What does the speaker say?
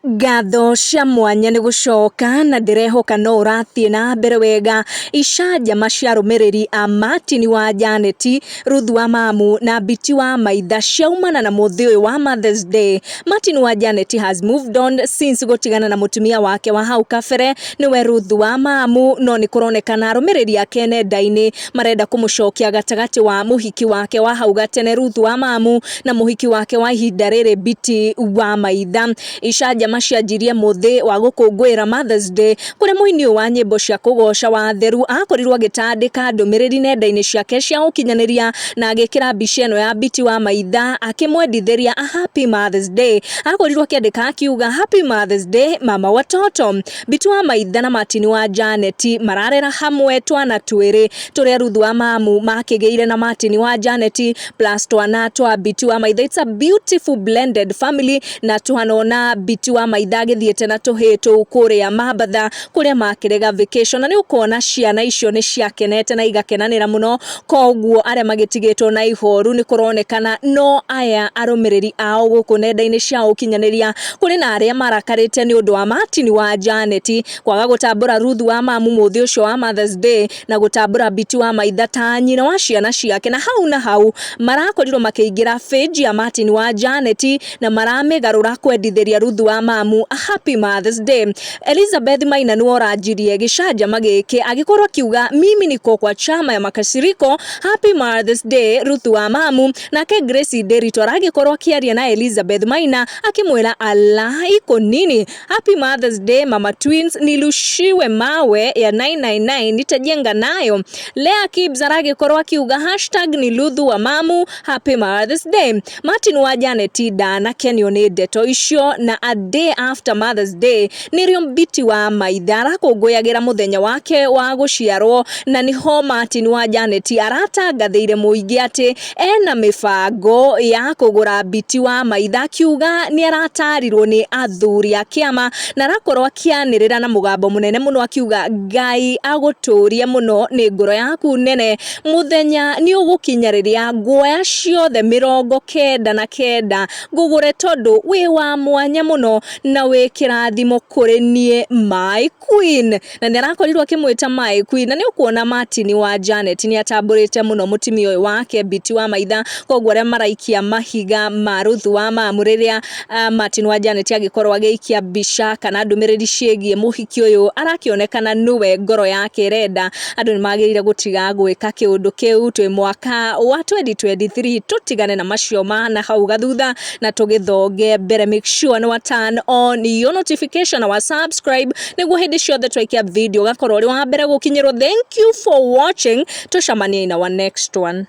Ngatho cia mwanya ni gucoka na ndirehoka no urathie na mbere wega. Icanjama cia rumiriri a Martin wa Janeti, Ruth wa Mamu na Biti wa Maitha ciaumana na muthi uyu wa Mother's Day. Martin wa Janeti has moved on since gutigana na mutumia wake wa hau kabere niwe Ruth wa Mamu, no ni kuronekana rumiriri ake nenda-ini marenda kumucokia gatagati wa muhiki wake wa hau gatene Ruth wa Mamu na muhiki wake wa ihinda riri Biti wa Maitha. Icanjama macianjirie muthi wa gukungwira Mother's Day kuria muini wa nyimbo cia kugoca wa theru akorirwo agitandika ndumiriri nenda-ini ciake cia ukinyaniria na agikira mbica ino ya Biti wa Maitha akimwendithiria a happy Mother's Day. Akorirwo akiandika akiuga happy Mother's Day mama watoto. Biti wa Maitha na Martin wa Janeti mararera hamwe twana twiri turia Ruth wa Mamu makigeire na Martin wa Janeti plus twana twa Biti wa Maitha. It's a beautiful blended family na tuhanona Biti wa Maitha agithiete na tuhitu kuria Mabatha kuria makirega vacation na ni ukona ciana icio ni ciakenete na igakenanira muno. Koguo aria magitigitwo na ihoru ni kuronekana no aya arumiriri ao guku nenda-ini cia ukinyaniria kuri na aria marakarite ni undu wa Martin wa Janeti kwaga gutambura Ruth wa Mamu muthi ucio wa Mother's Day na gutambura Biti wa Maitha ta nyina wa ciana ciake. Na hau marakorirwo makiingira page ya Martin wa Janeti na maramigarura kwendithiria Ruth wa Mamu a happy Mother's Day. Elizabeth Maina ni oranjirie gicanjama giki agikorwo akiuga mimi niko kwa chama ya makasiriko happy Mother's Day Ruth wa Mamu. Nake Grace Derito aragikorwo akiaria na Elizabeth Maina akimwira ala iko nini happy Mother's Day mama twins nilushiwe mawe ya 999 nitajenga nayo. Lea Kibs aragikorwo akiuga hashtag ni Ruth wa Mamu happy Mother's Day. Martin wa Janeti dana kenyo ni ndeto icio na a day after Mother's Day nirio Biti wa Maitha arakungũyagira muthenya wake wa guciarwo na niho Martin wa Janeti aratangathire muingi ati ena mibango ya kugura Biti wa Maitha akiuga ni aratarirwo ni athuri a kiama na arakorwo akianirira na mugambo munene muno akiuga Ngai aguturie muno ni ngoro yaku nene muthenya ni ugukinyariria nguoya ciothe 99 ngugure tondu wi wa mwanya muno na wi kirathimo kuri nie my queen. Na nirakorirwo akimwita my queen na ni ukuona Martin wa Janet ni atamburite muno mutumia uyu wake Biti wa Maitha. Koguo aria maraikia mahiga ma Ruth wa Mamu riria Martin wa Janet agikorwo agiikia mbica kana ndumiriri ciegie muhiki uyu arakionekana niwe ngoro yake renda. Andu ni magirire gutiga gwika kiundu kiu twi mwaka wa 2023 tutigane na macio na hau gathutha na tugithonge mbere. Make sure no turn on your notification or subscribe niguo hindi ciothe twaikia video gakorwo ri wa mbere gukinyirwo. Thank you for watching. Tucemanie in our next one.